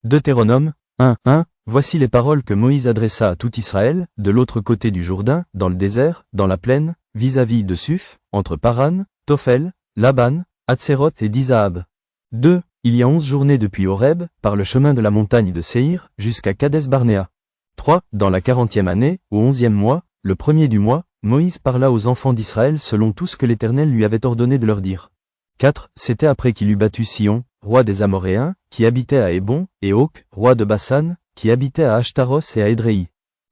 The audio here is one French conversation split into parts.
Deutéronome 1:1. Voici les paroles que Moïse adressa à tout Israël, de l'autre côté du Jourdain, dans le désert, dans la plaine, vis-à-vis de Suf, entre Paran, Tophel, Laban, Hatséroth et Dizahab. 2. Il y a 11 journées depuis Horeb, par le chemin de la montagne de Séhir, jusqu'à Kades Barnéa. 3. Dans la 40e année, au 11e mois, le premier du mois, Moïse parla aux enfants d'Israël selon tout ce que l'Éternel lui avait ordonné de leur dire. 4. C'était après qu'il eut battu Sion, roi des Amoréens, qui habitait à Hébon, et Og, roi de Basan, qui habitait à Ashtaros et à Édréi.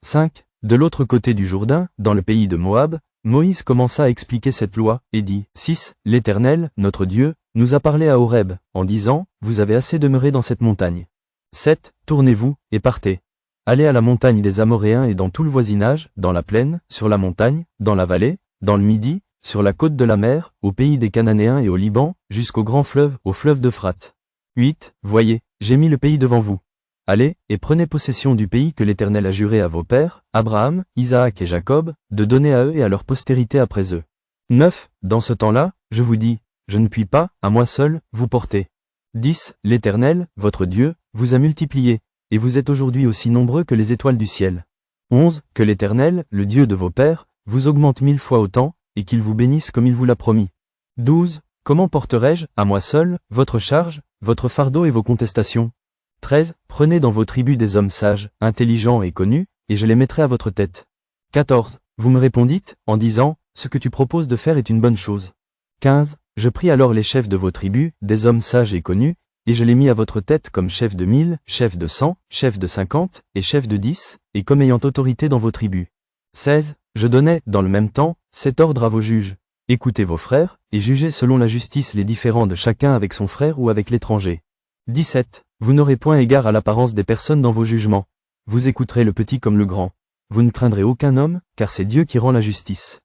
5. De l'autre côté du Jourdain, dans le pays de Moab, Moïse commença à expliquer cette loi, et dit, 6. L'Éternel, notre Dieu, nous a parlé à Horeb, en disant, vous avez assez demeuré dans cette montagne. 7. Tournez-vous, et partez. Allez à la montagne des Amoréens et dans tout le voisinage, dans la plaine, sur la montagne, dans la vallée, dans le Midi, sur la côte de la mer, au pays des Cananéens et au Liban, jusqu'au grand fleuve, au fleuve d'Euphrate. 8. Voyez, j'ai mis le pays devant vous. Allez, et prenez possession du pays que l'Éternel a juré à vos pères, Abraham, Isaac et Jacob, de donner à eux et à leur postérité après eux. 9. Dans ce temps-là, je vous dis, je ne puis pas, à moi seul, vous porter. 10. L'Éternel, votre Dieu, vous a multiplié, et vous êtes aujourd'hui aussi nombreux que les étoiles du ciel. 11. Que l'Éternel, le Dieu de vos pères, vous augmente 1000 fois autant, et qu'il vous bénisse comme il vous l'a promis. 12. Comment porterai-je, à moi seul, votre charge, votre fardeau et vos contestations? 13. Prenez dans vos tribus des hommes sages, intelligents et connus, et je les mettrai à votre tête. 14. Vous me répondîtes, en disant, ce que tu proposes de faire est une bonne chose. 15. Je pris alors les chefs de vos tribus, des hommes sages et connus, et je les mis à votre tête comme chefs de 1000, chefs de 100, chefs de 50, et chefs de 10, et comme ayant autorité dans vos tribus. 16. Je donnai, dans le même temps, cet ordre à vos juges. Écoutez vos frères, et jugez selon la justice les différends de chacun avec son frère ou avec l'étranger. 17. Vous n'aurez point égard à l'apparence des personnes dans vos jugements. Vous écouterez le petit comme le grand. Vous ne craindrez aucun homme, car c'est Dieu qui rend la justice.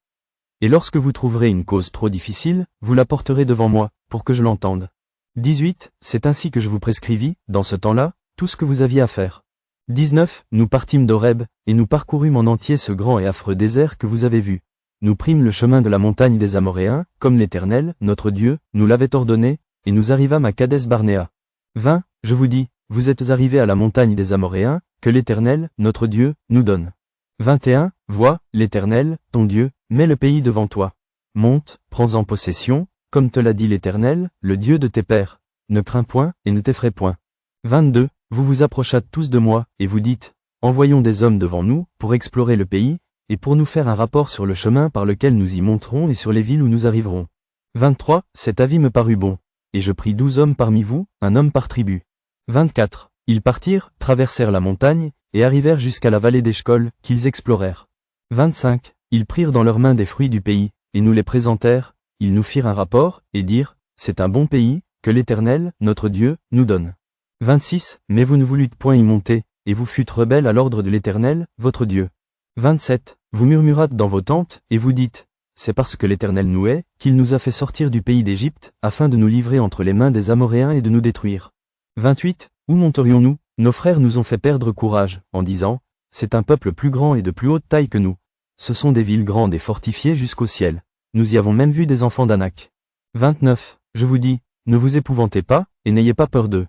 Et lorsque vous trouverez une cause trop difficile, vous la porterez devant moi, pour que je l'entende. 18. C'est ainsi que je vous prescrivis, dans ce temps-là, tout ce que vous aviez à faire. 19. Nous partîmes d'Horeb, et nous parcourûmes en entier ce grand et affreux désert que vous avez vu. Nous prîmes le chemin de la montagne des Amoréens, comme l'Éternel, notre Dieu, nous l'avait ordonné, et nous arrivâmes à Kades Barnéa. 20. Je vous dis, vous êtes arrivés à la montagne des Amoréens, que l'Éternel, notre Dieu, nous donne. 21. Vois, l'Éternel, ton Dieu, met le pays devant toi. Monte, prends-en possession, comme te l'a dit l'Éternel, le Dieu de tes pères. Ne crains point, et ne t'effraie point. 22. Vous vous approchâtes tous de moi, et vous dites, envoyons des hommes devant nous, pour explorer le pays, et pour nous faire un rapport sur le chemin par lequel nous y monterons et sur les villes où nous arriverons. 23. Cet avis me parut bon. Et je pris 12 hommes parmi vous, un homme par tribu. 24. Ils partirent, traversèrent la montagne, et arrivèrent jusqu'à la vallée d'Eshcol, qu'ils explorèrent. 25. Ils prirent dans leurs mains des fruits du pays, et nous les présentèrent, ils nous firent un rapport, et dirent, c'est un bon pays, que l'Éternel, notre Dieu, nous donne. 26. Mais vous ne voulûtes point y monter, et vous fûtes rebelles à l'ordre de l'Éternel, votre Dieu. 27. Vous murmurâtes dans vos tentes, et vous dites, c'est parce que l'Éternel nous hait, qu'il nous a fait sortir du pays d'Égypte, afin de nous livrer entre les mains des Amoréens et de nous détruire. 28. Où monterions-nous? Nos frères nous ont fait perdre courage, en disant, c'est un peuple plus grand et de plus haute taille que nous. Ce sont des villes grandes et fortifiées jusqu'au ciel. Nous y avons même vu des enfants d'Anak. 29. Je vous dis, ne vous épouvantez pas, et n'ayez pas peur d'eux.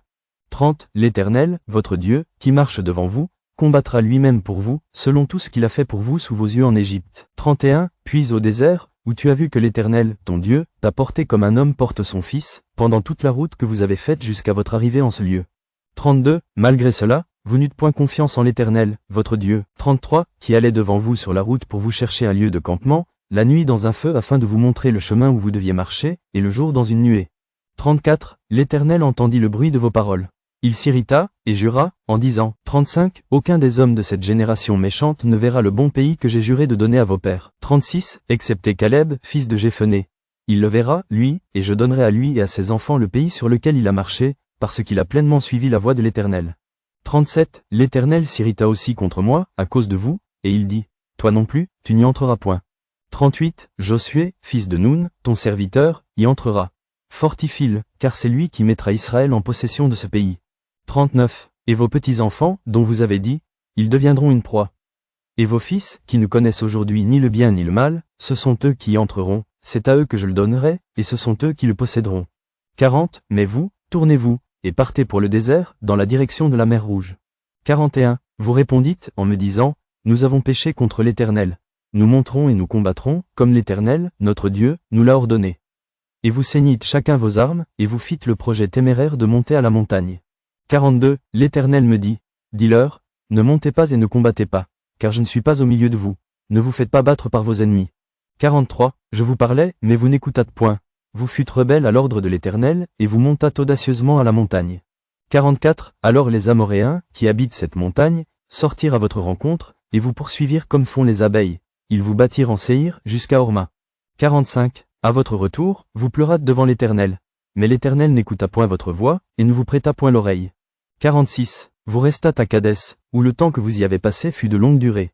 30. L'Éternel, votre Dieu, qui marche devant vous, combattra lui-même pour vous, selon tout ce qu'il a fait pour vous sous vos yeux en Égypte. 31. Puis au désert, où tu as vu que l'Éternel, ton Dieu, t'a porté comme un homme porte son fils, pendant toute la route que vous avez faite jusqu'à votre arrivée en ce lieu. 32. Malgré cela, vous n'eûtes point confiance en l'Éternel, votre Dieu. 33. Qui allait devant vous sur la route pour vous chercher un lieu de campement, la nuit dans un feu afin de vous montrer le chemin où vous deviez marcher, et le jour dans une nuée. 34. L'Éternel entendit le bruit de vos paroles. Il s'irrita, et jura, en disant, 35. Aucun des hommes de cette génération méchante ne verra le bon pays que j'ai juré de donner à vos pères. 36. Excepté Caleb, fils de Jéphoné. Il le verra, lui, et je donnerai à lui et à ses enfants le pays sur lequel il a marché, parce qu'il a pleinement suivi la voie de l'Éternel. 37. L'Éternel s'irrita aussi contre moi, à cause de vous, et il dit, toi non plus, tu n'y entreras point. 38. Josué, fils de Nun, ton serviteur, y entrera. Fortifie-le, car c'est lui qui mettra Israël en possession de ce pays. 39. Et vos petits-enfants, dont vous avez dit, ils deviendront une proie. Et vos fils, qui ne connaissent aujourd'hui ni le bien ni le mal, ce sont eux qui y entreront, c'est à eux que je le donnerai, et ce sont eux qui le posséderont. 40. Mais vous, tournez-vous, et partez pour le désert, dans la direction de la mer Rouge. 41. Vous répondîtes, en me disant, nous avons péché contre l'Éternel. Nous monterons et nous combattrons, comme l'Éternel, notre Dieu, nous l'a ordonné. Et vous ceignîtes chacun vos armes, et vous fîtes le projet téméraire de monter à la montagne. 42. L'Éternel me dit, dis-leur, ne montez pas et ne combattez pas, car je ne suis pas au milieu de vous. Ne vous faites pas battre par vos ennemis. 43. Je vous parlais, mais vous n'écoutâtes point. Vous fûtes rebelles à l'ordre de l'Éternel, et vous montâtes audacieusement à la montagne. 44. Alors les Amoréens, qui habitent cette montagne, sortirent à votre rencontre, et vous poursuivirent comme font les abeilles. Ils vous battirent en Séhir, jusqu'à Horma. 45. À votre retour, vous pleurâtes devant l'Éternel. Mais l'Éternel n'écouta point votre voix, et ne vous prêta point l'oreille. 46. Vous restâtes à Kadès, où le temps que vous y avez passé fut de longue durée.